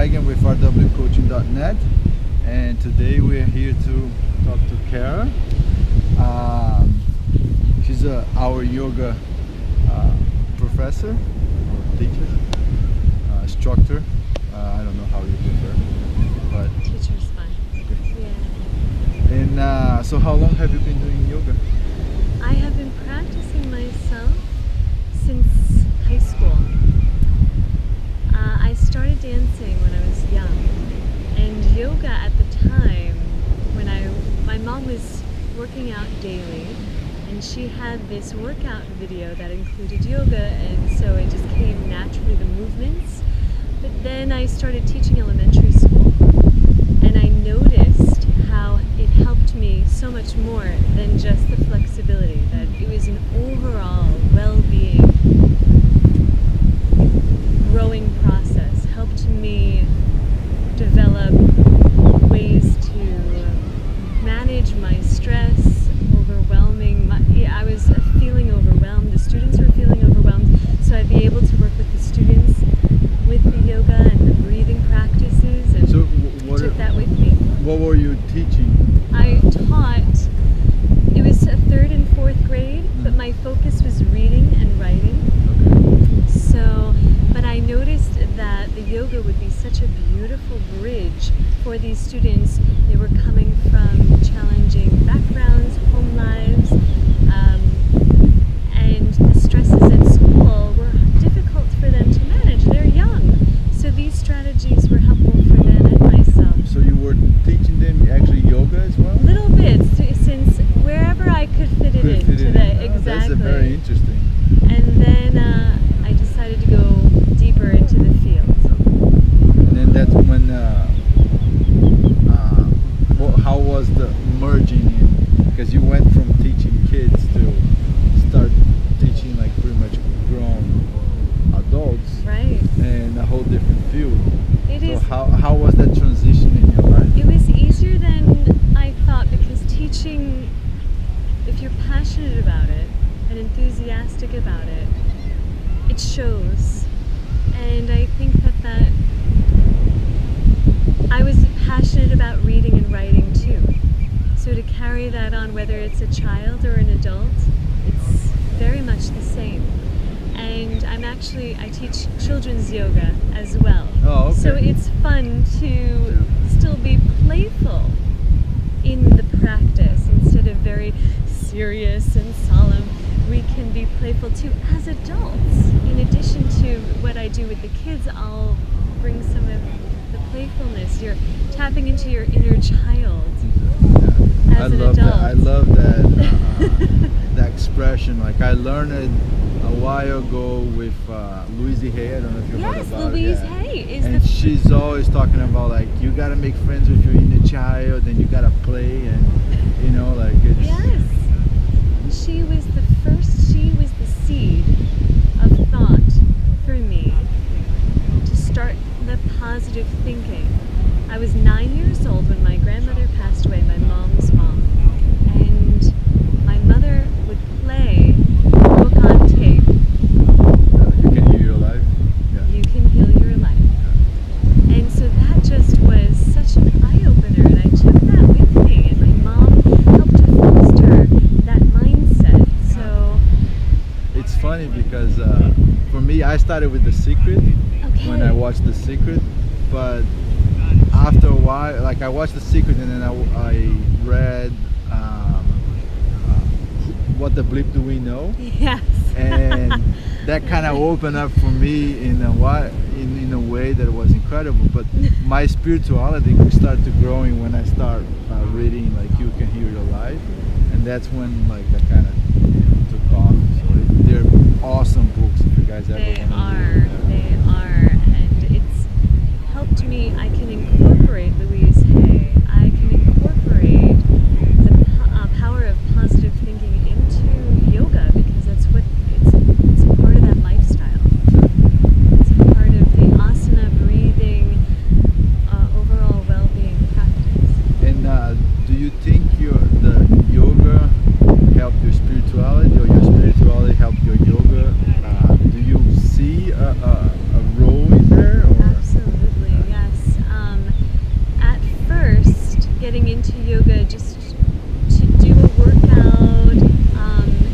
Megan with rwcoaching.net, and today we're here to talk to Cara. She's our yoga professor or teacher, instructor. I don't know how you prefer, but teacher's fine. Okay. Yeah. And so how long have you been doing yoga? I have been practicing myself since high school. I started dancing when I was young, and yoga at the time, when my mom was working out daily, and she had this workout video that included yoga, and so it just came naturally, the movements. But then I started teaching elementary school, and I noticed how it helped me so much more than just the flexibility, that it was an overall well-being growing process, helped me develop ways to manage my stress, I was feeling overwhelmed, the students were feeling overwhelmed, so I'd be able to work with the students with the yoga and the breathing practices, and So I took that with me. What were you teaching? I taught, it was a 3rd and 4th grade, but my focus was reading and writing. So, but I noticed that the yoga would be such a beautiful bridge for these students. They were coming from challenging backgrounds, home lives, and the stresses at school were difficult for them to manage. They're young, so these strategies were helpful for them and myself. So you were teaching them actually yoga as well? Little bits, since wherever I could fit it in today. Exactly. That's very interesting. And then I decided to go deeper into the field. And then that's when, how was the merging in? Because you went from teaching kids to start teaching like pretty much grown adults. Right. And a whole different field. So how was that transition in your life? It was easier than I thought, because teaching, if you're passionate about it and enthusiastic about it, it shows. And I think that I was passionate about reading and writing too. So to carry that on, whether it's a child or an adult, it's very much the same. And I teach children's yoga as well. Oh, okay. So it's fun to still be playful in the practice instead of very serious and solemn. We can be playful too as adults. In addition to what I do with the kids, I'll bring some of the playfulness. You're tapping into your inner child as an adult. I love that that expression. Like I learned it a while ago with Louise Hay. I don't know if you heard about Louise it. Hay is and she's always talking about like you gotta make friends with your inner child, and you gotta play, and you know, like it's. Yes. She was the seed of thought for me to start the positive thinking. I was 9 years old when my grandmother passed away, my mom's mom, and my mother would play book on tape. You can heal your life. Yeah. You can heal your life. And so that just was such an eye-opener, and I took that with me, and my mom helped to foster that mindset. So it's funny because for me, I started with The Secret when I watched The Secret, but after a while, like I watched The Secret and then I read What the Bleep Do We Know? Yes. And that kind of opened up for me in a way that was incredible. But my spirituality started to growing when I start reading like You Can Heal Your Life, and that's when like that kind of took off. So they're awesome books if you guys ever want to read them. They are, and it's helped me. I can incorporate Louise Hay. I can incorporate the power of positive thinking into yoga, because that's what it's a part of that lifestyle. It's a part of the asana, breathing, overall well-being practice. And do you think the yoga helped your spirituality, or your spirituality helped your yoga? Do you see a role in there? Or? Absolutely, yes. into yoga just to do a workout.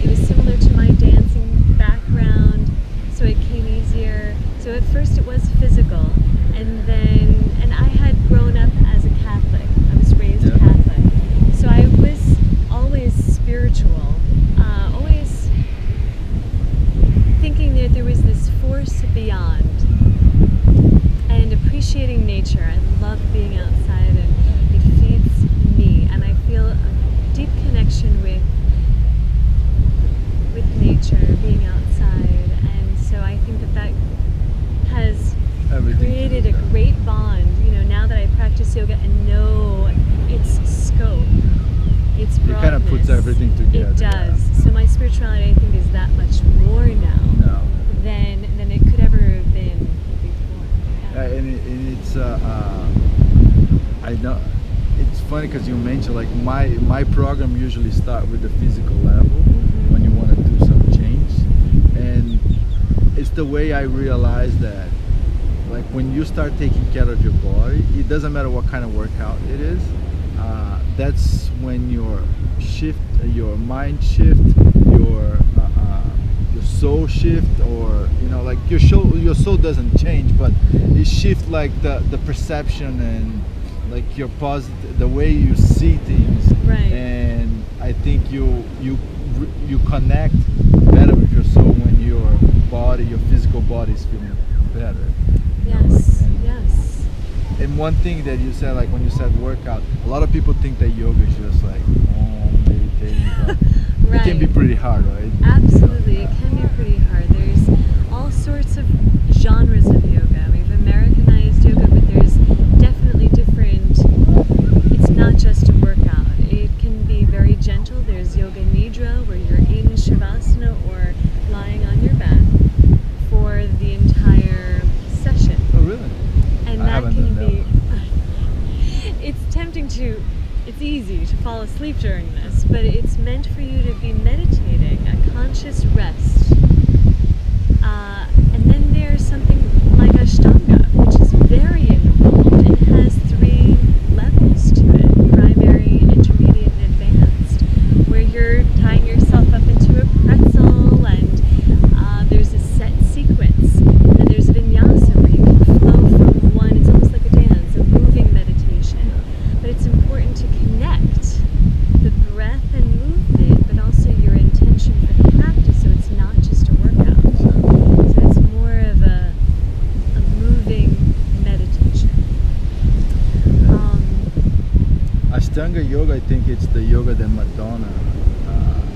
It was similar to my dancing background, so it came easier. So at first it was physical, and I had grown up as a Catholic. I was raised Catholic, so I was always spiritual, always thinking that there was this force beyond, and appreciating nature. I love being outside, and it feeds me, and I feel a deep connection with nature, being outside, and so I think that has created a great bond. You know, now that I practice yoga and know its scope, its broadness. It kind of puts everything together. It does. Yeah. So my spirituality, I think, is that much more now than it could ever have been before. Yeah. And it's I know it's funny because you mentioned like my program usually start with the physical level when you want to do some change, and it's the way I realize that like when you start taking care of your body, it doesn't matter what kind of workout it is, that's when your mind shift, your soul shift, or you know, like your soul doesn't change, but it shifts like the perception and like your the way you see things, right. And I think you connect better with your soul when your physical body is feeling better. Yes, and, yes. And one thing that you said, like when you said workout, a lot of people think that yoga is just like meditating, but right. It can be pretty hard, right? Absolutely, it can be pretty hard. There's all sorts of genres of yoga. We've Americanized yoga, but there's definitely different. It's not just a workout. It can be very gentle. There's yoga nidra, where you're in shavasana or lying on your back for the entire session. Oh, really? And that can be. It's tempting to. It's easy to fall asleep during this, but it's meant for you to be meditating, a conscious rest. And then there's something like Ashtanga, which is very involved. It has 3 levels to it: primary, intermediate, and advanced, where you're tying yourself up into a pretzel, and there's a set sequence. And then there's vinyasa, where you can flow from one. It's almost like a dance, a moving meditation. But it's important to connect the breath and movement, but also your intention for the practice, so it's not just a workout. So it's more of a moving meditation. Ashtanga yoga, I think it's the yoga that Madonna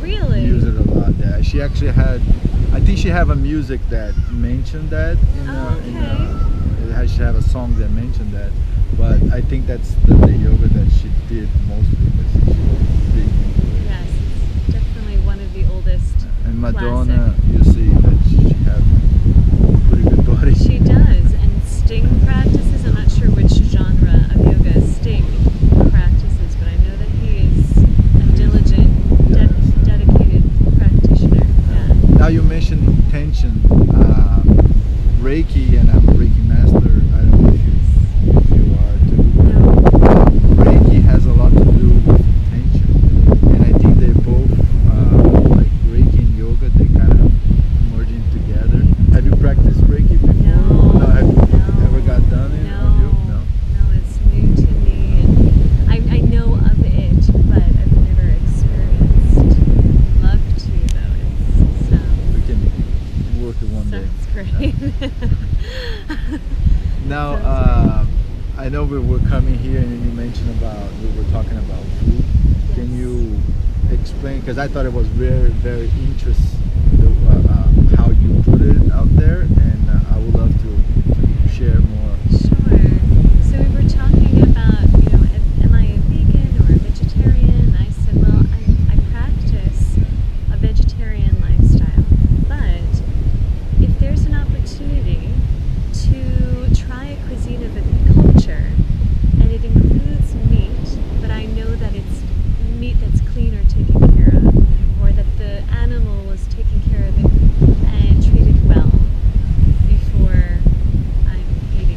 Really? uses it a lot. Yeah, she actually had, I think she have a music that mentioned that. She have a song that mentioned that. But I think that's the yoga that she did mostly because she was big into it. Yes, it's definitely one of the oldest. And Madonna, classic. you see that she has a pretty good body. She does, and Sting practices. I'm not sure which genre of yoga Sting practices, but I know that he is a diligent, dedicated practitioner. Yeah. Now you mentioned intention, Reiki, and I'm a Reiki master. I don't know if you are too. No. Reiki has a lot to do with intention, and I think they both, like Reiki and yoga, they kind of merging together. Have you practiced Reiki before? No. Have you ever got done it on you? No. No, it's new to me, and I know of it, but I've never experienced. Love to though. We can work it one day. Sounds great. Now, I know we were coming here and you mentioned we were talking about food. Yes. Can you explain, because I thought it was very, very interesting how you put it out there, and I would love to share more. Sure. So we were talking about, am I a vegan or a vegetarian? And I said, well, I practice a vegetarian lifestyle, but if there's an opportunity to try a cuisine of a culture, and it includes meat, but I know that it's meat that's clean or taken care of, or that the animal was taken care of and treated well before I'm eating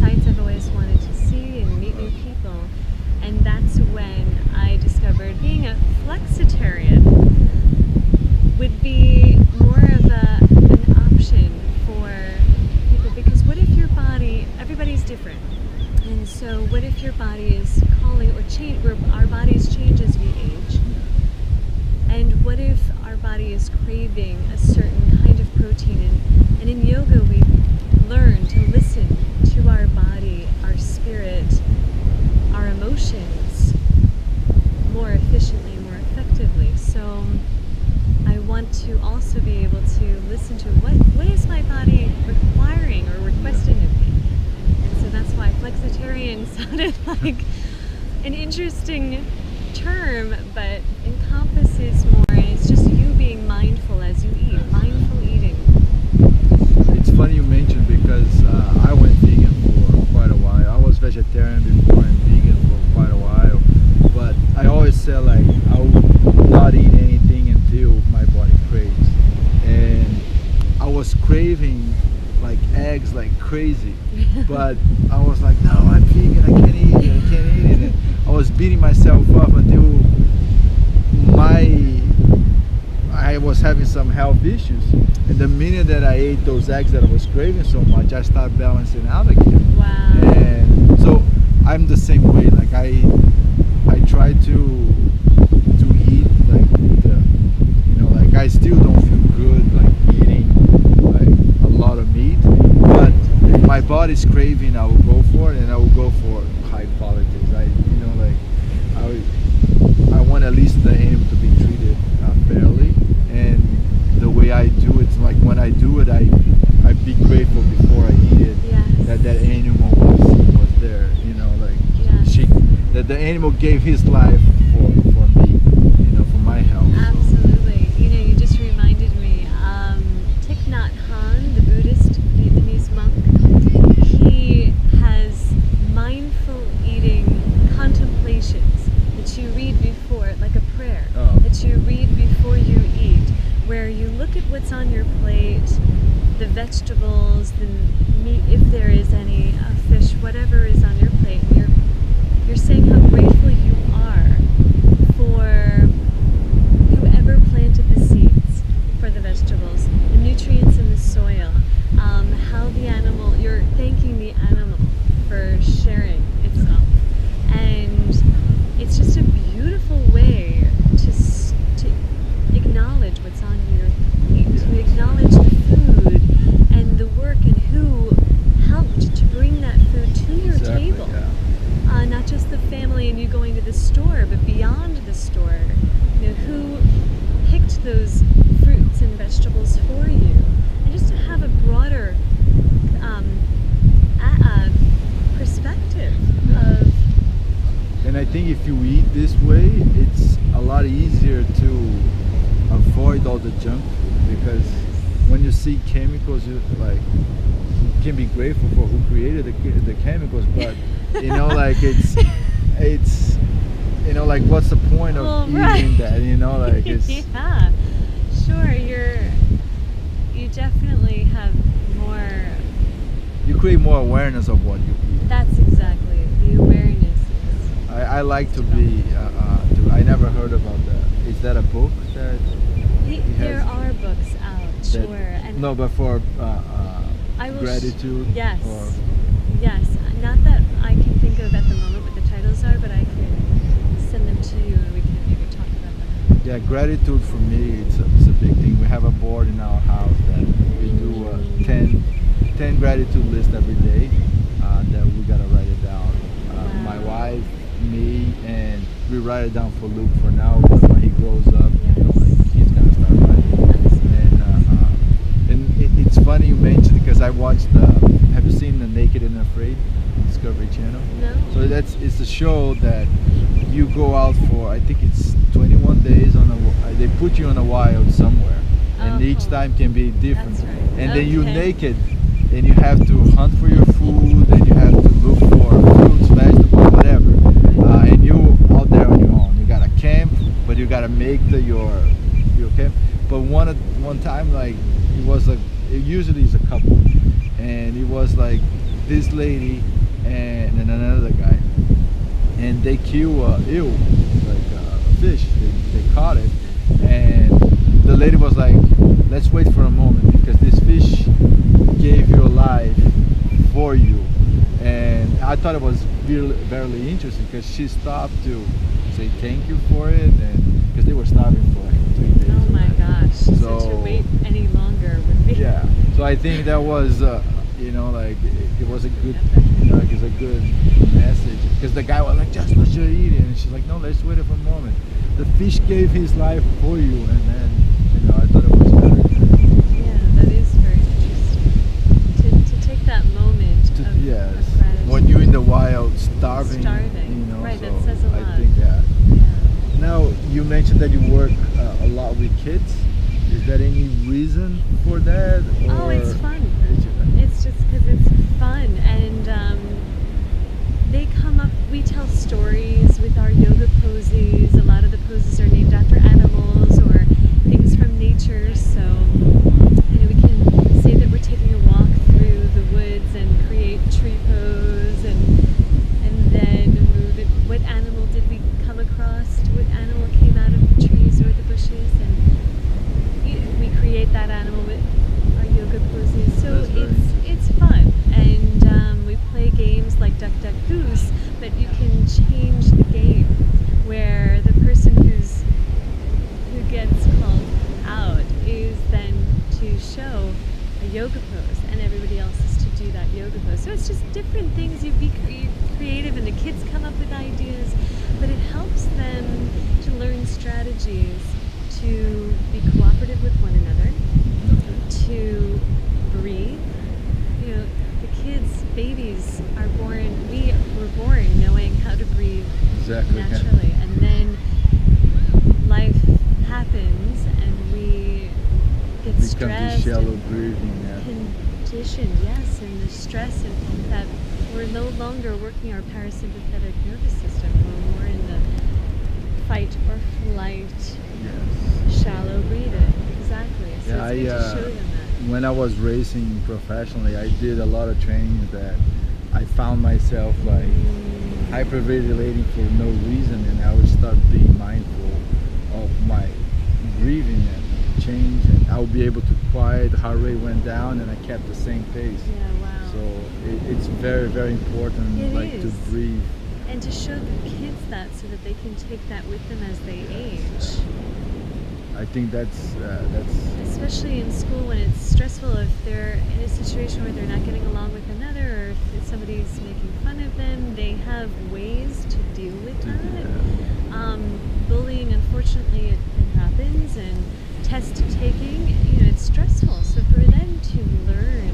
sites I've always wanted to see and meet new people. And that's when I discovered being a flexitarian would be more of an option for people, because what if your body, everybody's different, and so what if your body is calling or change, where our bodies change as we age, and what if our body is craving a certain kind of protein, and in yoga we learn to listen to our body, our spirit, our emotions more efficiently, more effectively. So I want to also be able to listen to what is my body requiring or requesting of me. And so that's why flexitarian sounded like an interesting term, but encompasses more, and it's just you being mindful as you eat, mindful eating. It's funny you mentioned, because I went vegan for quite a while. I was vegetarian before and vegan for quite a while, but I always said like I would not eat anything until my body craves, and I was craving like eggs like crazy, but I was like, no, I'm vegan, I can't eat it, I can't eat it. And I was beating myself up until I was having some health issues, and the minute that I ate those eggs that I was craving so much, I started balancing out again. Wow. And so I'm the same way. Like I try to eat like like I still don't feel good like eating like a lot of meat, but if my body's craving, I will go for it, and I will go for high qualities. I want at least the animal to be treated fairly, and the way I do it's like when I do it, I be grateful before I eat it. Yes. That animal was there, Yes. that the animal gave his life for me, for my health. Absolutely. You just reminded me, Thich Nhat Hanh, the Buddhist Vietnamese monk, he has mindful eating contemplations that you read before, like a prayer, that you read before you eat, where you look at what's on your plate, the vegetables, the meat, if there is any, fish, whatever is on your plate, and you're saying how grateful you are for whoever planted the seeds for the vegetables, the nutrients in the soil, how the animal, you're thanking the animal for sharing itself. And it's just a beautiful way to acknowledge what's on your plate, to acknowledge the food and the work and who helped to bring that food to your table. Yeah. Not just the family and you going to the store, but beyond the store. Who picked those fruits and vegetables for you, and just to have a broader perspective of. And I think if you eat this way, it's a lot easier to avoid all the junk food, because when you see chemicals, you can be grateful for who created the chemicals, but like it's like what's the point of eating that? It's yeah, sure. You definitely have more. You create more awareness of what you eat. That's exactly the awareness. I like to be. I never heard about that. Is that a book that? There are books out, sure. And no, but for gratitude. Yes. Or, yes. Not that I can think of at the moment what the titles are, but I can send them to you and we can maybe talk about that. Yeah, gratitude for me, it's a big thing. We have a board in our house that we do 10 gratitude list every day. That we gotta write it down. Wow. My wife, me, and we write it down for Luke for now. But when he grows up, he's gonna start writing. And it's funny you mentioned, because I watched. Have you seen the Naked and Afraid Discovery Channel? No. So it's a show that you go out for. I think it's 21 days on they put you on a wild somewhere, and each time can be different. That's right. And then you're naked, and you have to hunt for your food, and you have to look for fruits, vegetables, whatever. And you out there on your own. You got a camp, but you gotta make your camp. But one time, like it usually is a couple, and it was like this lady and another guy, and they kill eel, like a fish. They caught it, and the lady was like, "Let's wait for a moment because this fish gave your life for you." And I thought it was very interesting because she stopped to say thank you for it, and because they were starving for like 3 days. Oh my gosh! So to wait any longer would be. Yeah. So I think that was, like it was a good, like it's a good message because the guy was like, "Just let you eat it," and she's like, "No, let's wait for a moment. The fish gave his life for you," and then I thought it was very good. Yeah, that is very interesting. To take that moment of gratitude. When you're in the wild, starving. Right, so that says a lot. I think that. Yeah. Now you mentioned that you work a lot with kids. Is there any reason for that? Oh, it's fun. It's just because it's fun, and they come up. We tell stories with our yoga poses. A lot of the poses are named after animals or things from nature. So we can say that we're taking a walk through the woods and create tree pose, and then move it. What animal did we come across? What animal came out of the trees or the bushes? And we create that animal with our yoga poses. So it's fun, and we play games like Duck Duck Goose, but you can change the game where the person who gets called out is then to show a yoga pose, and everybody else is to do that yoga pose. So it's just different things. You be creative, and the kids come up with ideas, but it helps them to learn strategies to be cooperative with one another, to breathe. The kids, babies are born, we were born knowing how to breathe naturally, and then life happens and we get stressed, shallow breathing, conditioned, yes, and the stress, and that we're no longer working our parasympathetic nervous system. We're more in the fight or flight, shallow breathing. Exactly. So it's good to show them that. When I was racing professionally, I did a lot of training that I found myself like hyperventilating for no reason, and I would start being mindful of my breathing and change, and I would be able to quiet. The heart rate went down, and I kept the same pace. Yeah, wow. So it's very, very important, to breathe. And to show the kids that so that they can take that with them as they age. I think that's especially in school when it's stressful, if they're in a situation where they're not getting along with another, or if somebody's making fun of them, they have ways to deal with that. Bullying, unfortunately, it happens, and test taking, it's stressful. So for them to learn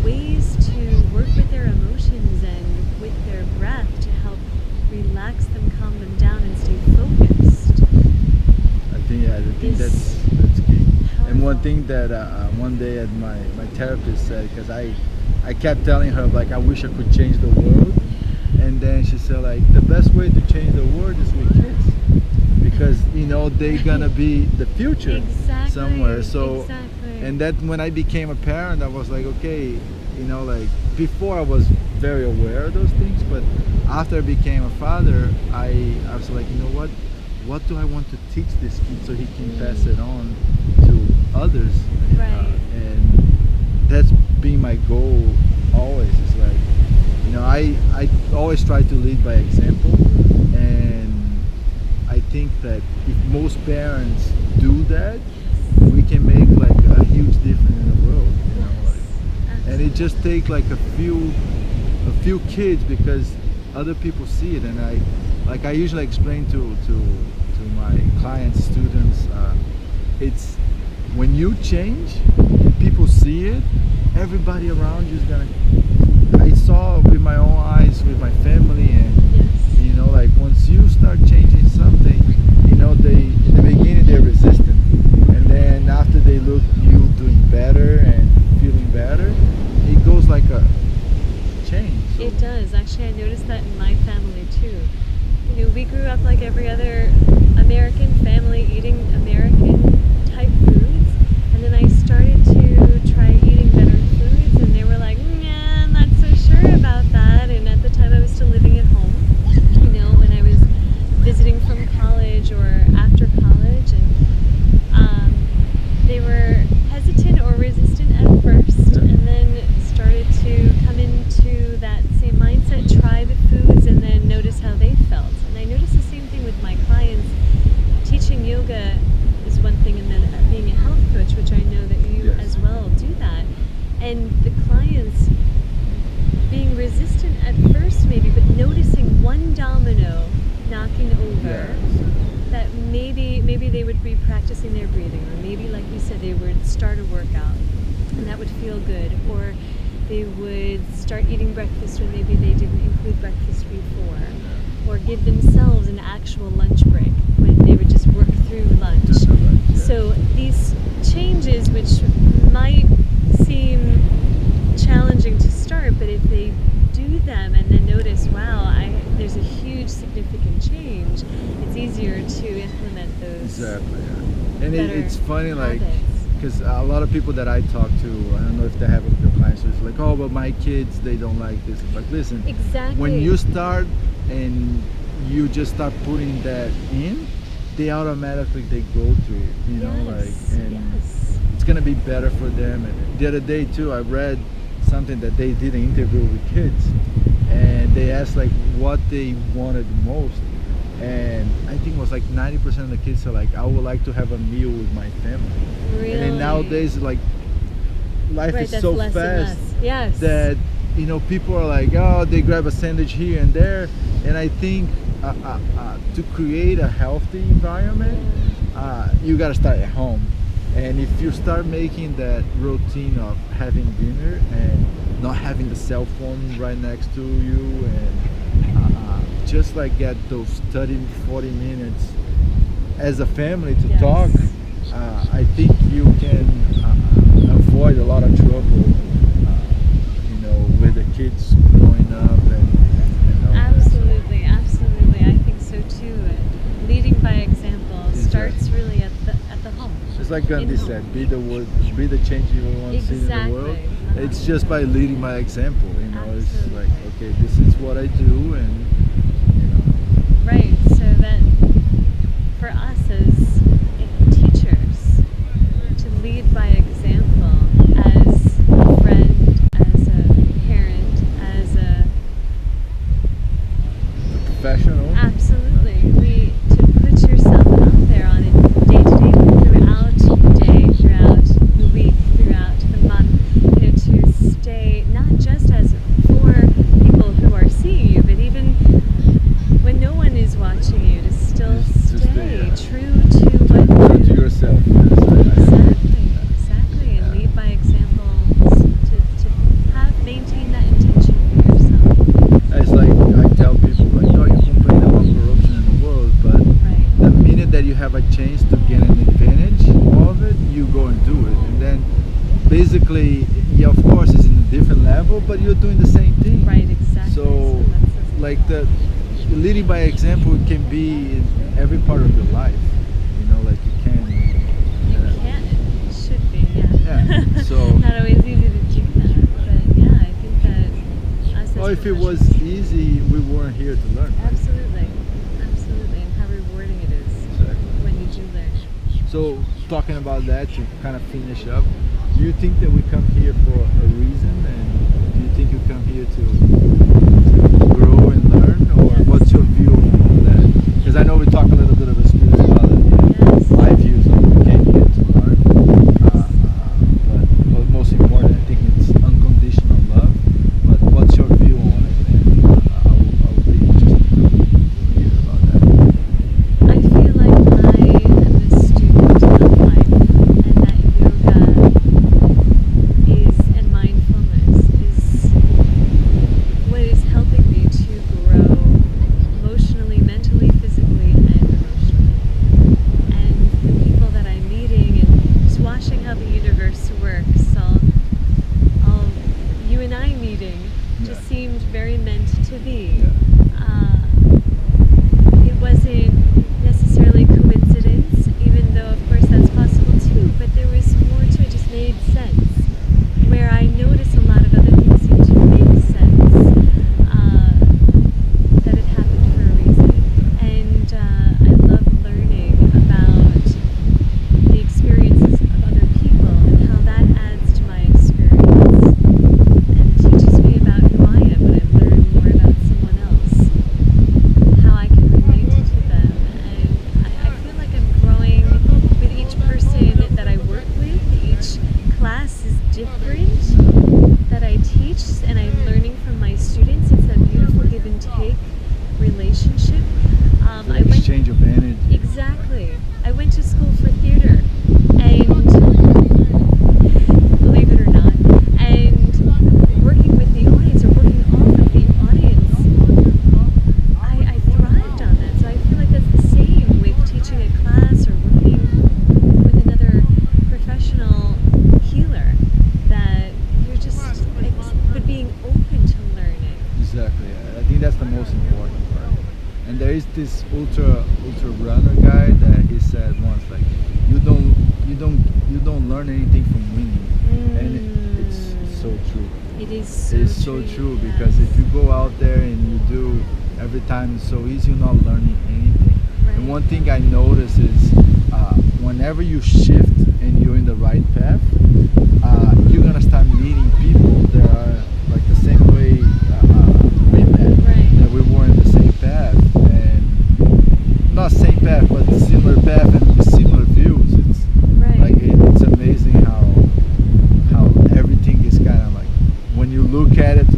ways to work with their emotions and with their breath to help relax them, calm them down, and stay focused. I think that's key. Powerful. And one thing that one day my therapist said, because I kept telling her like I wish I could change the world, and then she said like the best way to change the world is with kids, because they're gonna be the future somewhere. So and that when I became a parent, I was like, okay, like before I was very aware of those things, but after I became a father, I was like, what do I want to teach this kid so he can pass it on to others? And that's been my goal always. It's like, I always try to lead by example, and I think that if most parents do that, we can make like a huge difference in the world. And it just takes like a few kids, because other people see it, and I usually explain to my clients, students, it's when you change, people see it, everybody around you is gonna. I saw with my own eyes with my family, and like once you start changing something, they in the beginning they're resistant, and then after they look you doing better and feeling better, it goes like a change. So. It does. Actually, I noticed that in my family too. We grew up like every other American family, eating American type foods, and then I started to try eating better foods, and they were like, "Nah, I'm not so sure at first maybe, but noticing one domino knocking over, Yes. that maybe they would be practicing their breathing, or maybe, like you said, they would start a workout and that would feel good, or they would start eating breakfast when maybe they didn't include breakfast before, or give themselves an actual lunch break when they would just work through lunch. Just a lunch, yeah. So these changes, which might seem challenging to start, but if they do them and then notice, wow, there's a huge significant change, it's easier to implement those. Exactly. Yeah. And better it's funny, like, habits. because a lot of people that I talk to, I don't know if they have with their clients, so it's like, oh, but my kids, they don't like this. It's like, listen, Exactly. when you start and you just start putting that in, they automatically they go through it, you know, like, and yes. it's gonna be better for them. And the other day too, I read something that they did an interview with kids, and they asked like what they wanted most, and I think it was like 90% of the kids are like, I would like to have a meal with my family. Really? And then nowadays, like, life Right, is that's so less and fast less. Yes. that, you know, people are like, oh, they grab a sandwich here and there. And I think to create a healthy environment, you got to start at home. And if you start making that routine of having dinner and not having the cell phone right next to you, and just like get those 30, 40 minutes as a family to Yes. talk, I think you can avoid a lot of trouble, you know, with the kids growing up and all that. Absolutely, absolutely. I think so too. Leading by example starts really at the home. Just like Gandhi In home. said, be the change you want to see in the world. Exactly. It's just by leading by example, you know. It's Absolutely. like, okay, this is what I do, and you know. Right, so that for us as teachers, to lead by example as a friend, as a parent, as a Professional. absolutely, to put yourself out there on a day-to-day, throughout the day, throughout the week, throughout the month, you know, to stay not just as for people who are seeing you, but even when no one is watching you, to still Just to stay stay, true to what True to you yourself. Yes, I agree. exactly, and Yeah. lead by examples to have maintain that intention for yourself. It's like I tell people, like, oh, you complain about corruption in the world, but Right. the minute that you have a chance to get an advantage of it, you go and do it. And then basically, yeah, of course, it's in a different level, but you're doing the same thing. Right, exactly. So, that's like, the leading by example can be in every part of your life. You know, like you can. you can, it should be, yeah. Yeah, so- not always easy to do that, but yeah, I think that us as Well, if it was professionals- easy, we weren't here to learn. absolutely, absolutely, and how rewarding it is Exactly. when you do learn. So, talking about that to kind of finish up, do you think that we come here for a reason, and do you think you come here to grow and learn, or Yes. what's your view on that? Because I know we talk a little bit of spirituality. Yes. My views like we came here to learn, but most important, I think it's unconditional love. But what's your view on it? And I'll be interested to hear about that. I feel like I am a student of life, and that yoga is, and mindfulness is what is helping me to grow emotionally, mentally, physically, and emotionally. And the people that I'm meeting, and just watching how the universe works, all you and I meeting just Yeah. seemed very meant to be. Yeah. It wasn't necessarily coincidence, even though of course that's possible too, but there was more to it, just made sense. Where I noticed a lot of other things seemed to make sense, that it happened for a reason. And I love learning about the experiences of other people and how that adds to my experience and teaches me about who I am when I learn more about someone else. think that's the most important part. And there is this ultra runner guy that he said once, like, you don't learn anything from winning, and it's so true. It is so It's so true yes. because if you go out there and you do every time it's so easy, you're not learning anything. Right. And one thing I notice is whenever you shift and you're in the right path, you're gonna start meeting people that are like the same way we met. Right. That we were in the same path, and not same path, but similar path and with similar views. It's Right. like it's amazing how everything is kind of like, when you look at it to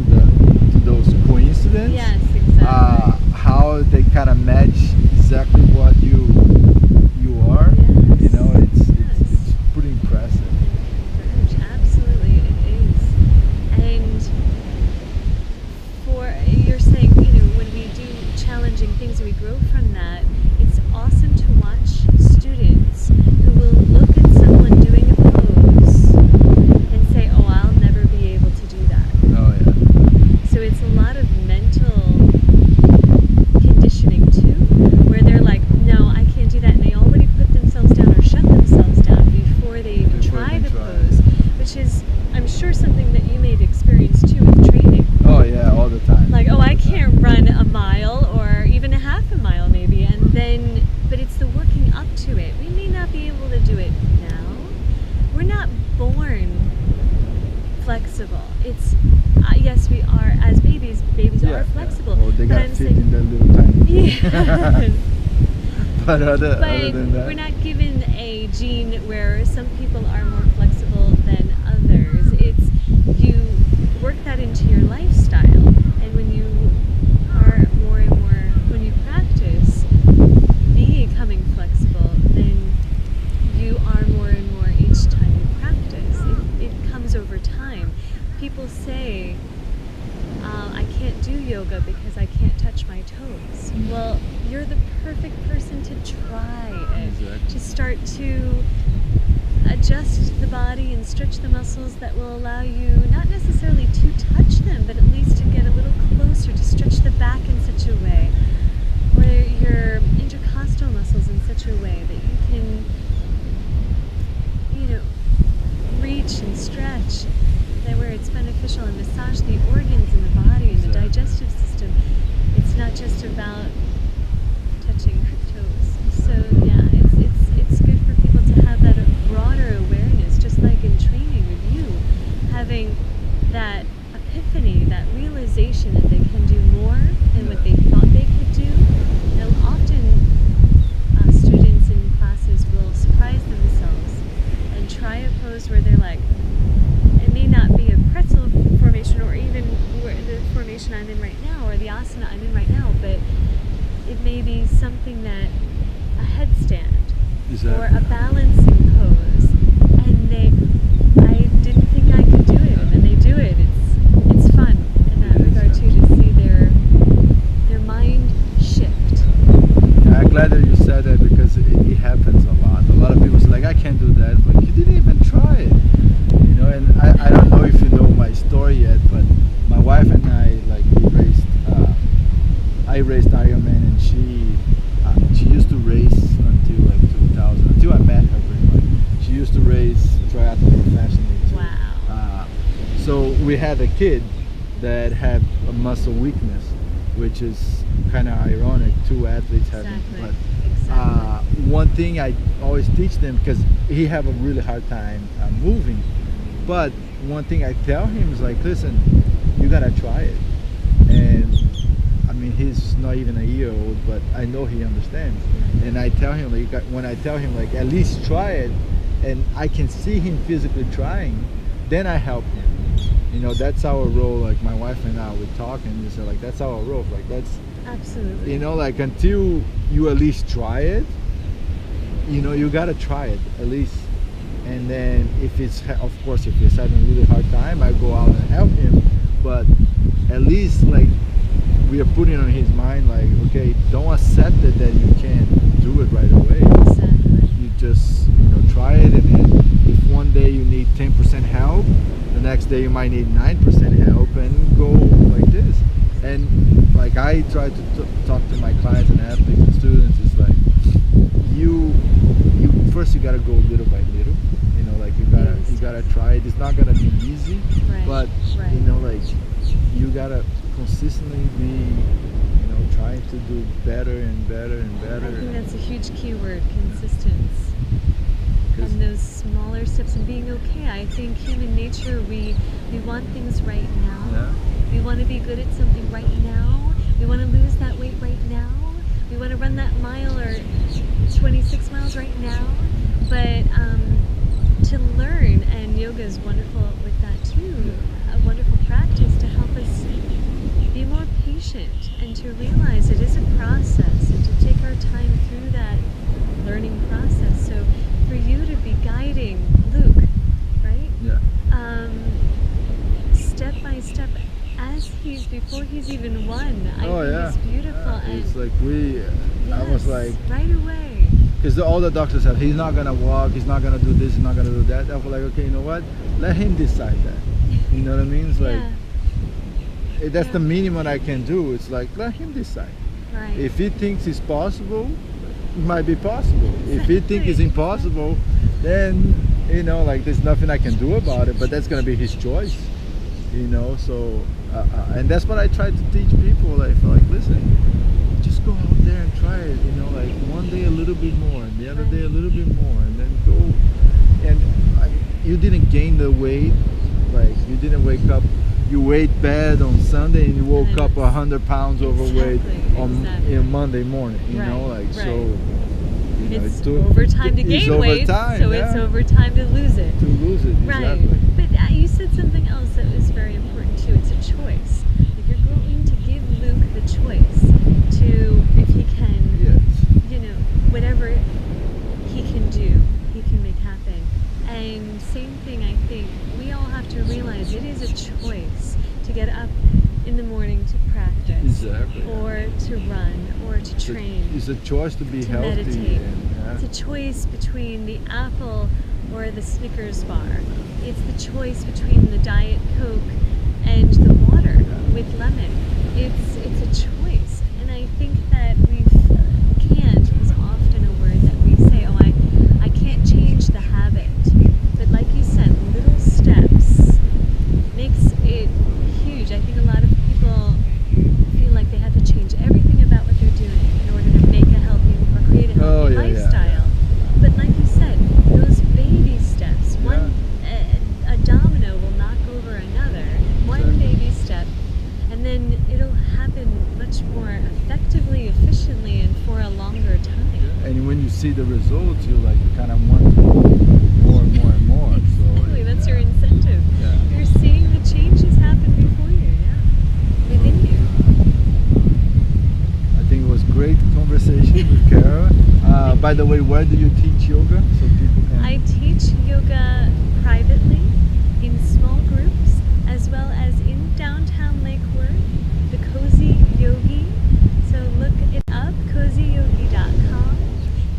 those coincidences. Yes, exactly. How they kind of match exactly what you are. Yes. You know, it's Yes. pretty impressive. Absolutely, it is. And you're saying, when we do challenging things and we grow from that, it's awesome to watch students who will look at someone doing a pose and say, oh, I'll never be able to do that. Oh yeah. So it's a lot of mental conditioning too, where they're like, no, I can't do that, and they already put themselves down or shut themselves down before they even try the pose, which is, I'm sure, something that you may have experienced too with training. Oh yeah, all the time. Like, oh, I can't run a mile or even a half a mile maybe, and then, but it's the working up to it. We may not be able to do it now. We're not born flexible. It's, yes, we are, as babies are flexible. Well, they but got I'm fit saying, in their little tiny. yes. But other But than that, we're not given a gene where some people are more flexible than others. It's, you work that into your lifestyle, and when you are more and more, when you practice becoming flexible, then you are more and more each time you practice. It comes over time. People say, I can't do yoga because I can't touch my toes. Well, you're the perfect person to try it. Exactly. To start to adjust the body and stretch the muscles that will allow you not necessarily to touch them, but at least to get a little closer, to stretch the back in such a way, or your intercostal muscles in such a way that you can, reach and stretch, that where it's beneficial, and massage the organs in the body and the digestive system. It's not just about touching your toes. So yeah, it's good for people to have that broader awareness, just like in training with you, having that epiphany, that realization that they can do more than what they thought they could do. Often students in classes will surprise themselves and try a pose where they're like, it may not be a pretzel formation or even the formation I'm in right now or the asana I'm in right now, but it may be something that, a headstand or a balancing pose, and I didn't think I could do it, and then they do it. It's fun in that regard too, to see their mind shift. I'm glad that you said that, because it happens a lot. A lot of people say, like, I can't do that, but you didn't even try it. And I don't know if you know my story yet, but my wife and I, like, I raced Ironman, and she used to race until like 2000, until I met her pretty much. She used to race triathlon professionally too. Wow. So we had a kid that had a muscle weakness, which is kind of ironic, two athletes having. Exactly. But one thing I always teach them, because he have a really hard time moving, but one thing I tell him is like, listen, you gotta try it. And I mean, he's not even a year old, but I know he understands. And I tell him, like, when I tell him, like, at least try it, and I can see him physically trying, then I help him. That's our role. Like, my wife and I, we talk, and we say, like, that's our role. Like, that's, absolutely. like, until you at least try it, you gotta try it at least. And then if it's, of course, if he's having a really hard time, I go out and help him. But at least, like, we are putting on his mind, like, okay, don't accept it that you can't do it right away. Exactly. You just, try it, and then if one day you need 10% help, the next day you might need 9% help, and go like this. And like I try to talk to my clients and athletes and students, it's like you first you gotta go little by little. You know, like you gotta try it. It's not gonna be easy, but you know, like you gotta consistently be, you know, trying to do better and better and better. I think that's a huge key word, consistency. And those smaller steps and being okay. I think human nature, we want things right now. Yeah. We want to be good at something right now. We want to lose that weight right now. We want to run that mile or 26 miles right now. But to learn, and yoga is wonderful with that too, a wonderful practice to help us be more patient and to realize it is a process and to take our time through that learning process. So for you to be guiding Luke, right? Yeah. Step by step, as before he's even won. I think it's beautiful. And it's like I was like right away. Because all the doctors said he's not gonna walk, he's not gonna do this, he's not gonna do that. I was like, okay, you know what? Let him decide that. You know what I mean? It's like that's the minimum I can do. It's like let him decide. Right. If he thinks it's possible, it might be possible. Exactly. If he thinks it's impossible, then you know, like there's nothing I can do about it. But that's gonna be his choice. You know, so and that's what I try to teach people. Like listen, just go out there and try it. You know, like one day a little bit more, and the other day a little bit more, and then go. And you didn't gain the weight. Like you didn't wake up. You ate bad on Sunday, and you woke up 100 pounds overweight on Monday morning. You know, like so. You know, it's over time to gain weight, so it's over time to lose it. To lose it, exactly. Right. But you said something else that was very important too. It's a choice. If you're going to give Luke the choice to, if he can, you know, whatever he can do, he can make happen. And same thing, I think we all have to realize it is a choice to get up in the morning to practice, or to run, or to train. It's a choice to be healthy. Meditate. It's a choice between the apple or the Snickers bar. It's the choice between the Diet Coke and the water with lemon. It's a choice, and I think that can't is often a word that we say. Oh, I can't change the habit, but like you said, little steps makes it huge. I think a lot of people feel like they have to change everything about what they're doing in order to make a healthy or create a healthy lifestyle. But like you said, those baby steps, a domino will knock over another, one baby step, and then it'll happen much more effectively, efficiently, and for a longer time. And when you see the results, you kind of want more and more and more. Exactly, that's your incentive. Yeah. You're seeing the changes happen before you, within you. I think it was great conversation with Cara. By the way, where do you teach yoga so people can? I teach yoga privately in small groups, as well as in downtown Lake Worth, the Cozy Yogi. So look it up, cozyyogi.com.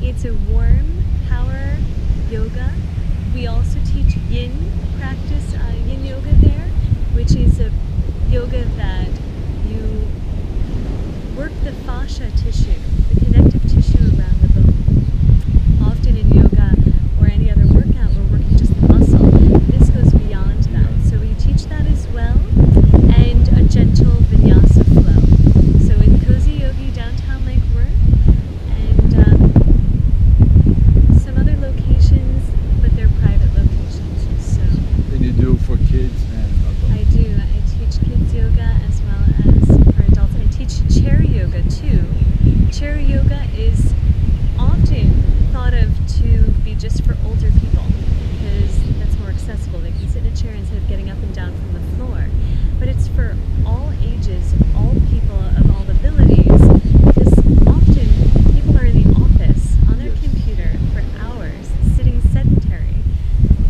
It's a warm power yoga. We also teach yin practice, yin yoga there, which is a yoga that you work the fascia tissue, the connective tissue around the bone. Often in yoga or any other workout, we're working just the muscle. This goes beyond that. So we teach that as well, and a gentle vinyasa flow. So in Cozy Yogi, downtown Lake Worth, and some other locations, but they're private locations. So. And you do for kids and adults? I do. I teach kids yoga as well as for adults. I teach chair yoga too. Chair yoga is often thought of to be just for older people because that's more accessible. They can sit in a chair instead of getting up and down from the floor. But it's for all ages, all people of all abilities, because often people are in the office on their computer for hours, sitting sedentary.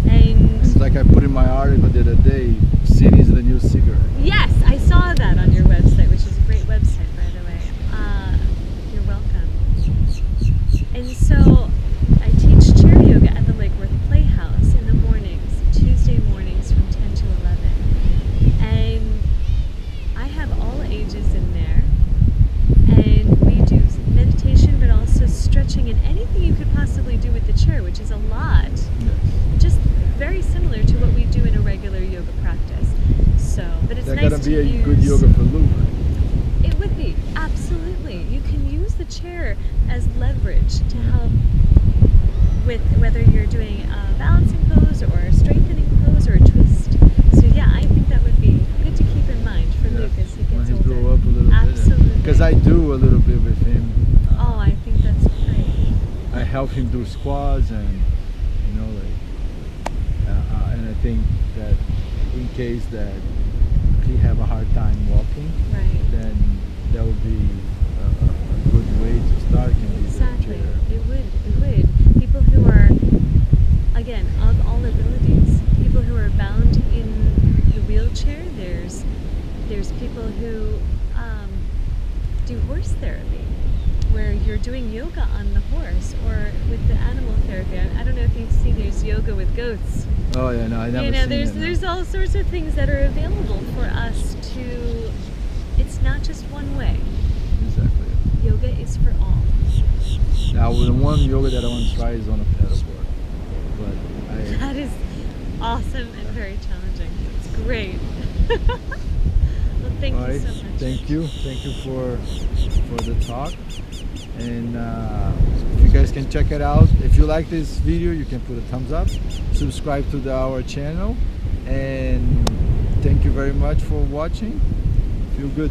And it's like I put in my article the other day, sitting is the new cigarette. Yes, I saw that on your website, which is a great website, by the way. You're welcome. And so I teach chair yoga at the Lake Worth which is a lot. Yes. Just very similar to what we do in a regular yoga practice. So, but it's That nice gotta to be a use. good yoga for Luke. It would be, absolutely. You can use the chair as leverage to help with whether you're doing a balancing pose or a strengthening pose or a twist. So yeah, I think that would be good to keep in mind for Luke as he When gets he older. grow up a little Absolutely. bit. Because I do a little bit with him. Oh, I think that's great. I help him do squats and and I think that in case that he have a hard time walking, Right. then that would be a good way to start. Can be Exactly. the chair. It would. People who are, again, of all abilities, people who are bound in the wheelchair, there's people who do horse therapy, where you're doing yoga on the horse, or with the animal therapy. I don't know if you've seen, there's yoga with goats. Oh yeah, no, I never seen it. There's all sorts of things that are available for us to. It's not just one way. Exactly. Yoga is for all. Now, the one yoga that I want to try is on a pedalboard, but That is awesome and very challenging. It's great. Well, thank you so much. Thank you for the talk, and you guys can check it out. If you like this video, you can put a thumbs up, subscribe to our channel, and thank you very much for watching. Feel good.